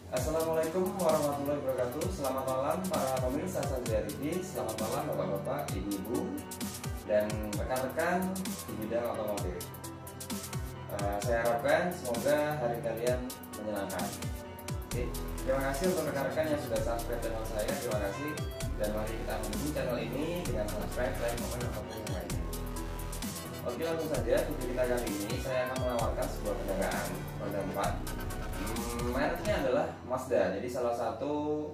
Assalamualaikum warahmatullahi wabarakatuh. Selamat malam para pemirsa Saja TV. Selamat malam bapak-bapak, ibu-ibu, dan rekan-rekan di bidang otomotif. Saya harapkan semoga hari kalian menyenangkan. Oke, terima kasih untuk rekan-rekan yang sudah subscribe channel saya. Terima kasih, dan mari kita mendukung channel ini dengan subscribe, like, komen, ataupun yang lainnya. Oke, langsung saja video kita kali ini saya akan menawarkan sebuah kendaraan roda 4. Mereknya adalah Mazda. Jadi salah satu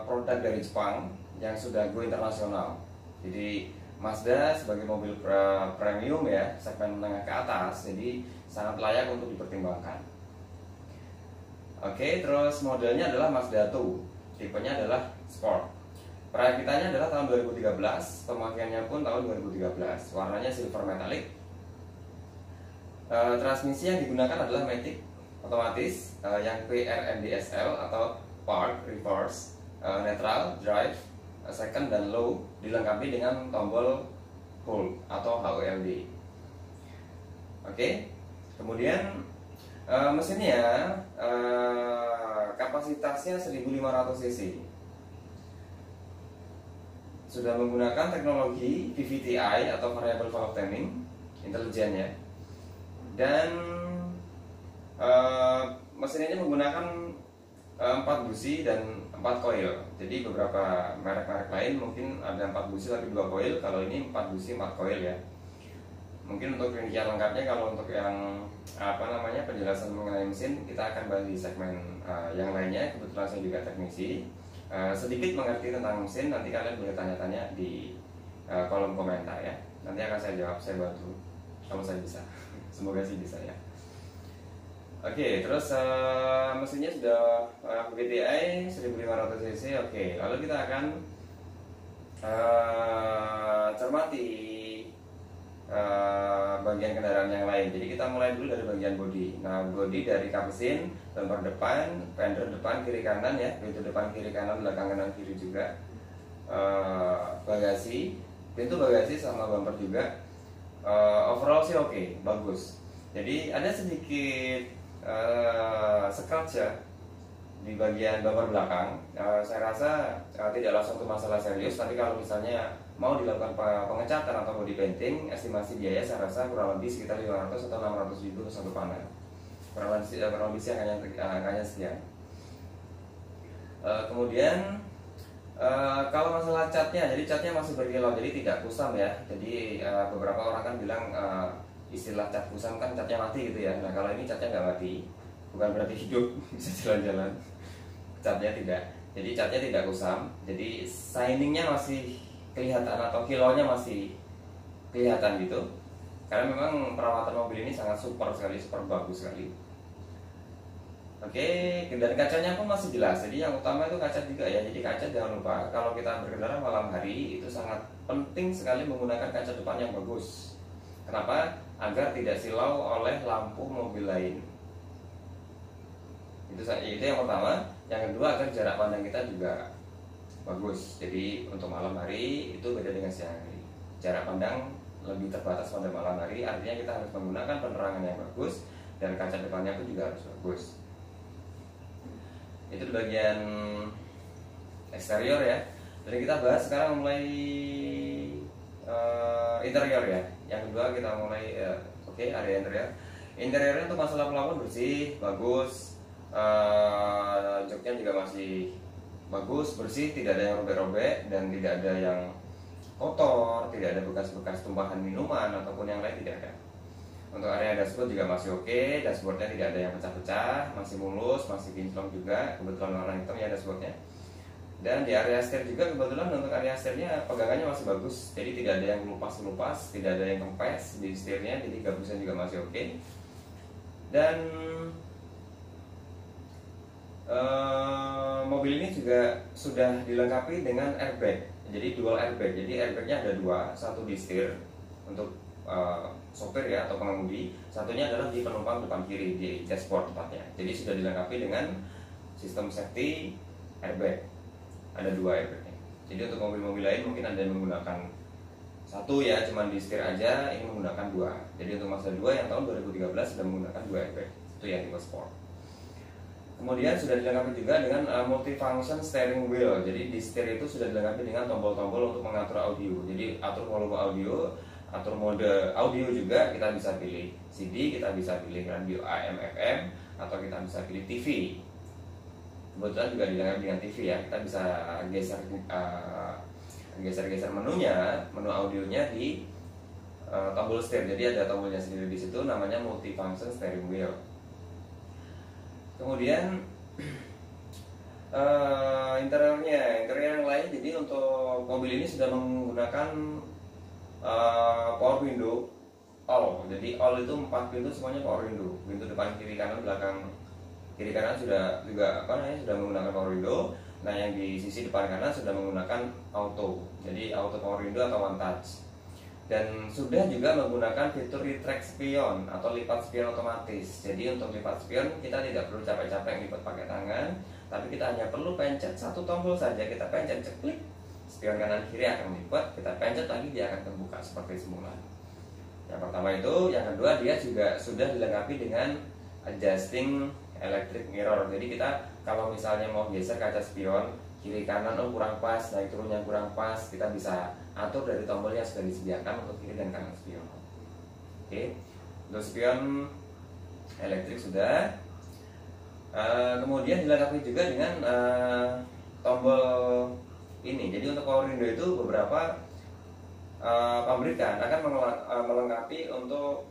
produk dari Jepang yang sudah go internasional. Jadi Mazda sebagai mobil premium ya, segmen menengah ke atas, jadi sangat layak untuk dipertimbangkan. Oke, terus modelnya adalah Mazda 2. Tipenya adalah Sport. Perakitannya adalah tahun 2013, pemakaiannya pun tahun 2013. Warnanya silver metallic. Transmisi yang digunakan adalah Matic otomatis, yang PRNDSL atau Park, Reverse, Neutral, Drive, Second dan Low, dilengkapi dengan tombol Hold atau HOLD. Oke, kemudian mesinnya kapasitasnya 1500 cc. Sudah menggunakan teknologi VVTi atau Variable Valve Timing, intelijen ya. Dan mesin ini menggunakan 4 busi dan 4 coil. Jadi beberapa merek-merek lain mungkin ada 4 busi tapi 2 coil. Kalau ini 4 busi 4 coil ya. Mungkin untuk rincian lengkapnya, kalau untuk yang penjelasan mengenai mesin, kita akan bahas di segmen yang lainnya. Kebetulan saya juga teknisi, sedikit mengerti tentang mesin. Nanti kalian boleh tanya-tanya di kolom komentar ya. Nanti akan saya jawab, saya bantu kalau saya bisa. Semoga sih bisa ya. Oke, terus mesinnya sudah VVTi 1500 cc. Oke, lalu kita akan cermati bagian kendaraan yang lain. Jadi kita mulai dulu dari bagian bodi. Nah, bodi dari kap mesin, bumper depan, fender depan, kiri kanan ya, pintu depan kiri kanan, belakang kanan kiri juga, bagasi, pintu bagasi sama bumper juga. Overall sih oke, bagus. Jadi ada sedikit scratch ya di bagian bumper belakang. Saya rasa tidaklah suatu masalah serius, tapi kalau misalnya mau dilakukan pengecatan atau body painting, estimasi biaya saya rasa kurang lebih sekitar 500 atau 600 ribu untuk satu panel. Kurang lebih sih angkanya sekian. Kemudian kalau masalah catnya, jadi catnya masih berkilau, jadi tidak kusam ya. Jadi beberapa orang kan bilang istilah cat kusam kan catnya mati gitu ya. Nah, kalau ini catnya nggak mati, bukan berarti hidup, bisa jalan-jalan. Catnya tidak, jadi catnya tidak kusam. Jadi shiningnya masih kelihatan atau kilaunya masih kelihatan gitu. Karena memang perawatan mobil ini sangat super sekali, super bagus sekali. Oke, dan kacanya pun masih jelas. Jadi yang utama itu kaca juga ya. Jadi kaca jangan lupa, kalau kita berkendara malam hari itu sangat penting sekali menggunakan kaca depan yang bagus. Kenapa? Agar tidak silau oleh lampu mobil lain. Itu yang pertama. Yang kedua, agar jarak pandang kita juga bagus. Jadi untuk malam hari itu beda dengan siang hari. Jarak pandang lebih terbatas pada malam hari, artinya kita harus menggunakan penerangan yang bagus, dan kaca depannya pun juga harus bagus. Itu di bagian eksterior ya. Jadi kita bahas sekarang mulai interior ya. Yang kedua kita mulai area interior. Interiornya untuk masalah pelapon bersih, bagus. Joknya juga masih bagus, bersih, tidak ada yang robek-robek dan tidak ada yang kotor, tidak ada bekas-bekas tumpahan minuman ataupun yang lain, tidak ada. Untuk area dashboard juga masih oke, dashboardnya tidak ada yang pecah-pecah, masih mulus, masih kinclong juga, kebetulan warna hitam ya dashboardnya. Dan di area setir juga kebetulan untuk area setirnya pegangannya masih bagus, jadi tidak ada yang lupas-lupas, tidak ada yang kempes di setirnya, jadi gabusnya juga masih oke. Dan mobil ini juga sudah dilengkapi dengan airbag, jadi dual airbag. Jadi airbagnya ada dua, satu di setir untuk sopir ya atau pengemudi, satunya adalah di penumpang depan kiri di dashboard tempatnya. Jadi sudah dilengkapi dengan sistem safety airbag. Ada dua airbagnya. Jadi untuk mobil-mobil lain mungkin ada yang menggunakan satu ya, cuman di setir aja, ini menggunakan dua. Jadi untuk Mazda 2 yang tahun 2013 sudah menggunakan dua airbag. Itu yang tipe sport. Kemudian sudah dilengkapi juga dengan multifunction steering wheel. Jadi di setir itu sudah dilengkapi dengan tombol-tombol untuk mengatur audio. Jadi atur volume audio, atur mode audio juga kita bisa pilih CD, kita bisa pilih radio AM FM, atau kita bisa pilih TV. Kebetulan juga dilengkapi dengan TV ya. Kita bisa geser menunya, menu audionya di tombol setir. Jadi ada tombolnya sendiri di situ, namanya multifunction steering wheel. Kemudian interior yang lain. Jadi untuk mobil ini sudah menggunakan power window all. Jadi all itu 4 pintu semuanya power window. Pintu depan, kiri, kanan, belakang. Kiri kanan sudah juga sudah menggunakan power window. Nah yang di sisi depan kanan sudah menggunakan auto. Jadi auto power window atau one touch. Dan sudah juga menggunakan fitur retract spion atau lipat spion otomatis. Jadi untuk lipat spion kita tidak perlu capek-capek lipat pakai tangan, tapi kita hanya perlu pencet satu tombol saja. Kita pencet klik, spion kanan kiri akan lipat. Kita pencet lagi, dia akan terbuka seperti semula. Yang pertama itu. Yang kedua, dia juga sudah dilengkapi dengan adjusting electric mirror. Jadi kita kalau misalnya mau geser kaca spion kiri kanan, kurang pas, naik turunnya kurang pas, kita bisa atur dari tombol yang sudah disediakan untuk kiri dan kanan spion. Oke, untuk spion elektrik sudah. Kemudian dilengkapi juga dengan tombol ini. Jadi untuk power window itu beberapa pabrikan akan melengkapi untuk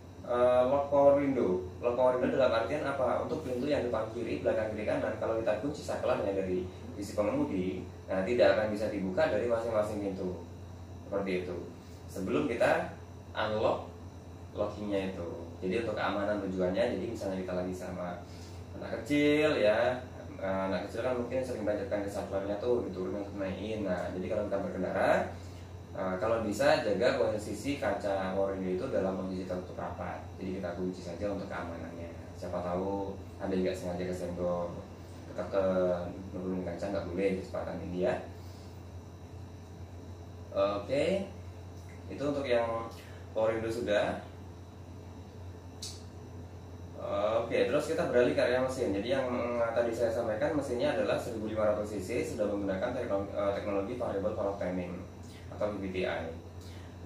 lock power window. Lock power window dalam artian apa? Untuk pintu yang depan kiri, belakang kiri, kanan, kalau kita kunci saklarnya dari sisi pengemudi, nah tidak akan bisa dibuka dari masing-masing pintu. Seperti itu. Sebelum kita unlock lockingnya itu. Jadi untuk keamanan tujuannya. Jadi misalnya kita lagi sama anak kecil ya, anak kecil kan mungkin sering bacakan ke saklarnya tuh diturunin untuk naikin. Nah jadi kalau kita berkendara, kalau bisa jaga posisi kaca power window itu dalam posisi tertutup rapat. Jadi kita kunci saja untuk keamanannya. Siapa tahu ada juga sengaja kesenggol, nurunin kaca, nggak boleh kesempatan ini ya. Oke, itu untuk yang power window sudah. Oke, terus kita beralih ke area mesin. Jadi yang tadi saya sampaikan, mesinnya adalah 1500 cc, sudah menggunakan teknologi variable valve timing atau VVTi.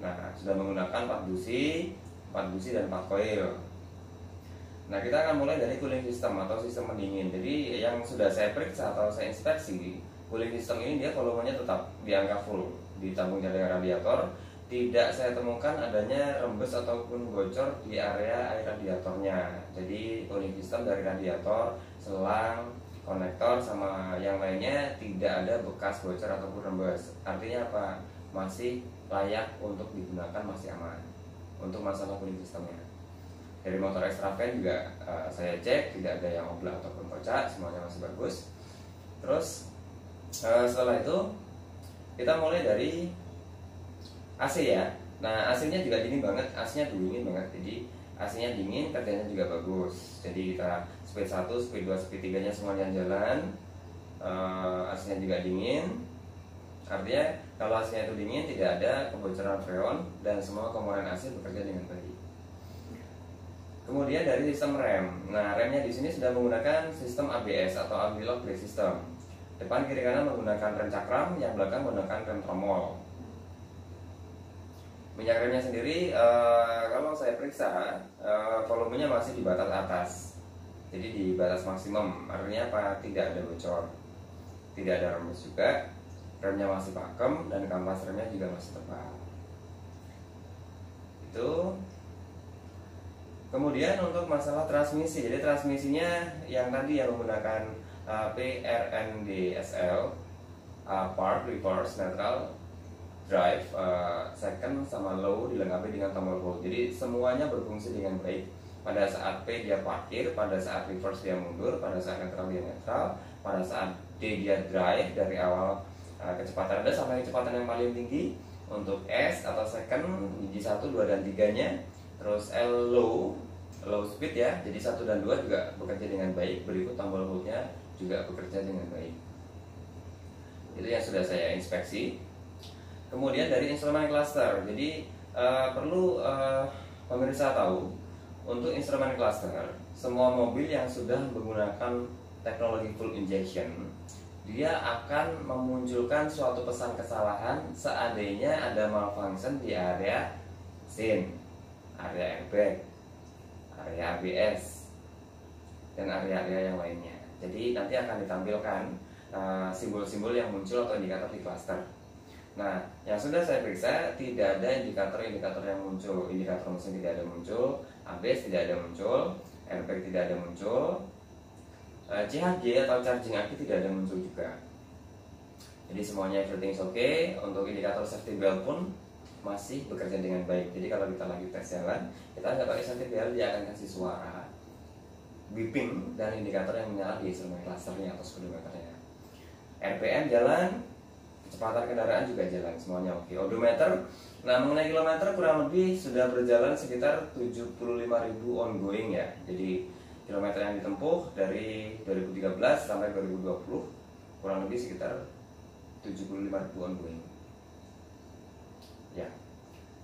Nah, sudah menggunakan 4 busi dan 4 coil. Nah, kita akan mulai dari cooling system atau sistem pendingin. Jadi yang sudah saya periksa atau saya inspeksi, cooling system ini dia volumenya tetap di angka full, ditambung dengan radiator. Tidak saya temukan adanya rembes ataupun bocor di area air radiatornya. Jadi cooling system dari radiator, selang, konektor sama yang lainnya tidak ada bekas bocor ataupun rembes. Artinya apa? Masih layak untuk digunakan, masih aman untuk masalah cooling systemnya. Dari motor extra fan juga saya cek tidak ada yang oblak ataupun kocak, semuanya masih bagus. Terus setelah itu kita mulai dari AC ya. Nah AC-nya juga dingin banget, AC-nya dingin banget. Jadi AC-nya dingin, kerjanya juga bagus. Jadi kita speed 1, speed 2, speed 3 nya semuanya jalan. AC-nya juga dingin. Artinya kalau AC-nya itu dingin, tidak ada kebocoran freon dan semua komponen AC bekerja dengan baik. Kemudian dari sistem rem. Nah, remnya di sini sudah menggunakan sistem ABS atau anti-lock brake system. Depan kiri kanan menggunakan rem cakram, yang belakang menggunakan rem tromol. Minyak remnya sendiri kalau saya periksa volumenya masih di batas atas. Jadi di batas maksimum. Artinya apa? Tidak ada bocor. Tidak ada rembes juga. Remnya masih pakem dan kampas remnya juga masih tebal. Itu. Kemudian untuk masalah transmisi, jadi transmisinya yang tadi yang menggunakan PRNDSL, park, reverse, neutral, drive, second sama low dilengkapi dengan tombol hold. Jadi semuanya berfungsi dengan baik. Pada saat P dia parkir, pada saat reverse dia mundur, pada saat neutral dia netral, pada saat D dia drive dari awal kecepatan rendah sampai kecepatan yang paling tinggi. Untuk S atau second biji 1, 2, dan 3 nya. Terus L low speed ya, jadi 1 dan 2 juga bekerja dengan baik. Berikut tombol holdnya juga bekerja dengan baik. Itu yang sudah saya inspeksi. Kemudian dari instrumen cluster, jadi perlu pemirsa tahu untuk instrumen cluster, semua mobil yang sudah menggunakan teknologi full injection, dia akan memunculkan suatu pesan kesalahan seandainya ada malfunction di area SIN, area airbag, area ABS, dan area-area yang lainnya. Jadi nanti akan ditampilkan simbol-simbol yang muncul atau indikator di cluster. Nah, yang sudah saya periksa tidak ada indikator-indikator yang muncul. Indikator mesin tidak ada muncul, ABS tidak ada muncul, airbag tidak ada muncul, CHG atau charging aki tidak ada muncul juga. Jadi semuanya everything is okay. Untuk indikator safety belt pun masih bekerja dengan baik. Jadi kalau kita lagi tes jalan, kita nggak pakai safety belt, dia akan kasih suara beeping dan indikator yang menyala di instrumen clusternya atau speedometernya. RPM jalan, kecepatan kendaraan juga jalan, semuanya oke. Odometer, nah mengenai kilometer kurang lebih sudah berjalan sekitar 75.000 ongoing ya. Jadi kilometer yang ditempuh dari 2013 sampai 2020 kurang lebih sekitar 75.000 ongoing. Ya,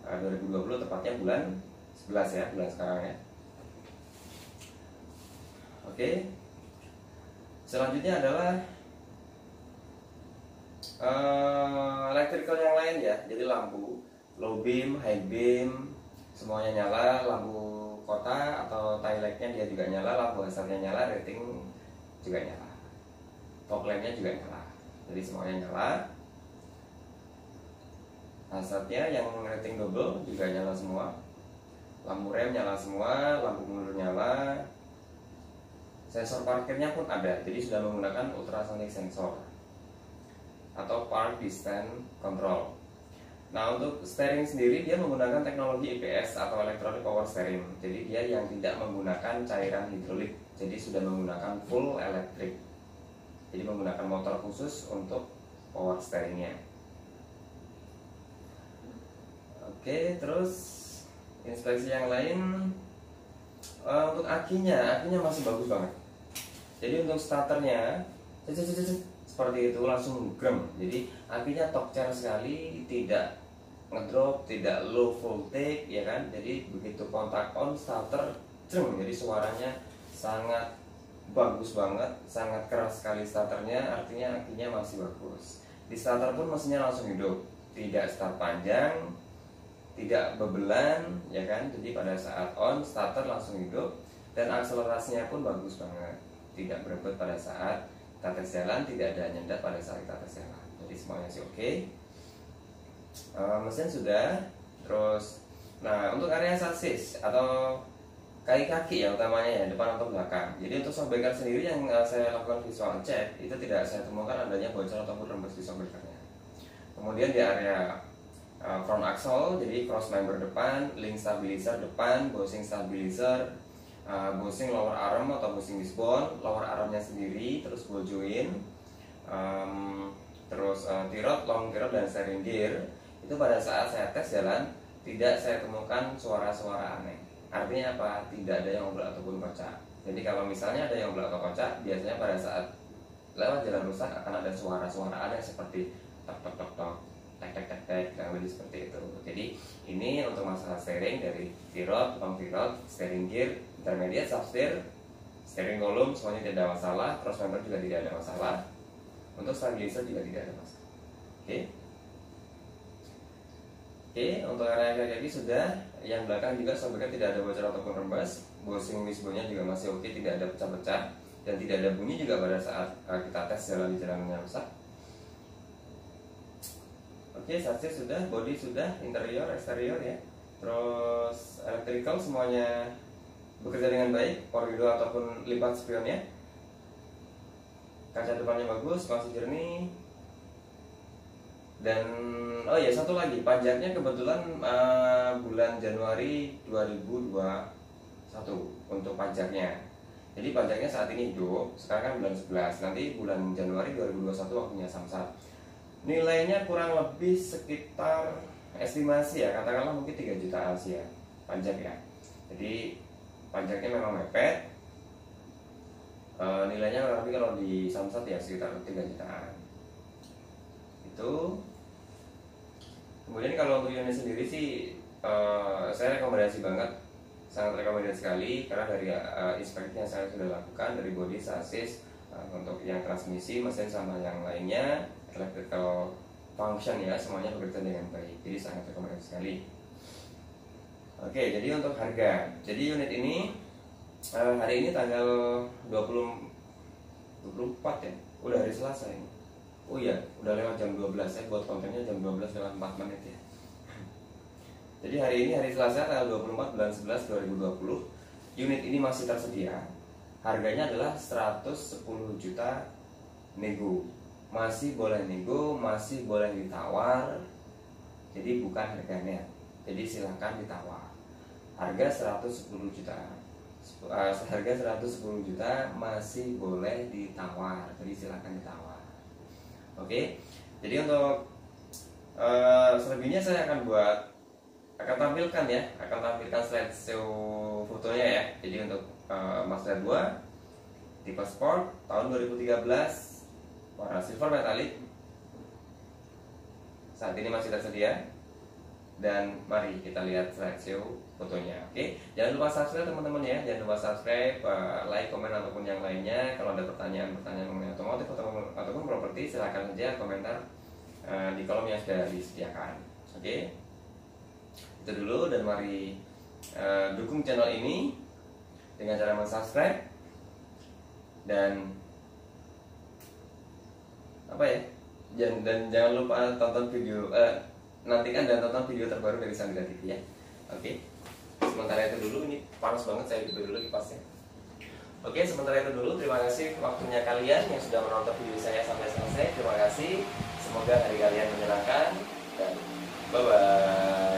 2020 tepatnya bulan 11 ya, bulan sekarang ya. Oke. Selanjutnya adalah electrical yang lain ya. Jadi lampu, low beam, high beam, semuanya nyala. Lampu kota atau tail light-nya dia juga nyala, lampu hazardnya nyala, rating juga nyala, fog lamp-nya juga nyala. Jadi semuanya nyala. Hazardnya yang rating double juga nyala semua. Lampu rem nyala semua, lampu mundur nyala. Sensor parkirnya pun ada, jadi sudah menggunakan ultrasonic sensor atau park distance control. Nah, untuk steering sendiri dia menggunakan teknologi EPS atau electronic power steering. Jadi dia yang tidak menggunakan cairan hidrolik, jadi sudah menggunakan full electric. Jadi menggunakan motor khusus untuk power steeringnya. Oke, terus inspeksi yang lain, untuk akinya masih bagus banget. Jadi untuk starternya seperti itu langsung grem. Jadi akinya top chair sekali, tidak ngedrop, tidak low voltage ya kan. Jadi begitu kontak on starter ceng, jadi suaranya sangat bagus banget, sangat keras sekali starternya, artinya akinya masih bagus. Di starter pun mesinnya langsung hidup, tidak start panjang, tidak bebelan ya kan. Jadi pada saat on starter langsung hidup dan akselerasinya pun bagus banget, tidak berebut pada saat kita tes jalan, tidak ada nyendat pada saat kita tes jalan. Jadi semuanya sih oke. Mesin sudah. Terus nah untuk area sasis atau kaki-kaki yang utamanya ya, depan atau belakang. Jadi untuk shock breaker sendiri yang saya lakukan visual check itu tidak saya temukan adanya bocor ataupun rembes di shock breakernya. Kemudian di area front axle, jadi cross member depan, link stabilizer depan, bushing stabilizer, bushing lower arm atau bushing wishbone, lower armnya sendiri, terus ball joint, terus T-rod, long T-rod dan steering gear. Itu pada saat saya tes jalan tidak saya temukan suara-suara aneh. Artinya apa? Tidak ada yang oblak ataupun kocak. Jadi kalau misalnya ada yang oblak atau kocak, biasanya pada saat lewat jalan rusak akan ada suara-suara aneh seperti tok tok tok tok, tek tek tek tek, kurang lebih seperti itu. Jadi ini untuk masalah steering dari T-rod, long T-rod, steering gear, intermediate, substeer, steering column semuanya tidak ada masalah, cross member juga tidak ada masalah, untuk stabilizer juga tidak ada masalah. Oke, untuk area kaki sudah, yang belakang juga sebenarnya tidak ada bocor ataupun rembes, bushing wishbone-nya juga masih oke, tidak ada pecah-pecah dan tidak ada bunyi juga pada saat kita tes jalan di jalanan yang rusak. Oke, chassis sudah, body sudah, interior, eksterior ya. Terus electrical semuanya bekerja dengan baik, power window ataupun lipat spionnya. Kaca depannya bagus, masih jernih. Dan oh ya, satu lagi, pajaknya kebetulan bulan Januari 2021 untuk pajaknya. Jadi pajaknya saat ini hidup, sekarang kan bulan 11, nanti bulan Januari 2021 waktunya samsat. Nilainya kurang lebih sekitar estimasi ya, katakanlah mungkin 3 jutaan sih ya pajak ya. Jadi pajaknya memang mepet. Nilainya kurang lebih kalau di samsat ya sekitar 3 jutaan. Itu. Kemudian kalau untuk unit sendiri sih saya rekomendasi banget, sangat rekomendasi sekali karena dari inspeksi yang saya sudah lakukan dari body, chassis, Untuk yang transmisi, mesin sama yang lainnya, electrical function ya, semuanya bekerja dengan baik. Jadi sangat rekomendasi sekali. Oke, jadi untuk harga. Jadi unit ini hari ini tanggal 24 ya. Udah hari Selasa ini. Oh iya, udah lewat jam 12. Saya buat kontennya jam 12 lewat 4 menit ya. Jadi hari ini hari Selasa tanggal 24 bulan 11 2020. Unit ini masih tersedia. Harganya adalah 110 juta nego. Masih boleh nego, masih boleh ditawar. Jadi bukan harganya. Jadi silahkan ditawar. Harga 110 juta. Harga 110 juta masih boleh ditawar. Jadi silahkan ditawar. Oke. Jadi untuk selebihnya saya akan tampilkan ya, akan tampilkan slideshow fotonya ya. Jadi untuk Mazda 2 tipe Sport tahun 2013 warna silver metalik saat ini masih tersedia, dan mari kita lihat slideshow fotonya. Oke, jangan lupa subscribe teman-teman ya, jangan lupa subscribe, like, komen ataupun yang lainnya. Kalau ada pertanyaan mengenai otomotif ataupun properti, silahkan saja komentar di kolom yang sudah disediakan. Oke, itu dulu, dan mari dukung channel ini dengan cara subscribe dan dan jangan lupa tonton video nantikan dan tonton video terbaru dari Sandra TV ya. Oke. Sementara itu dulu, ini panas banget, saya buka dulu kipasnya. Oke, sementara itu dulu, terima kasih waktunya kalian yang sudah menonton video saya sampai selesai. Terima kasih. Semoga hari kalian menyenangkan dan bye bye.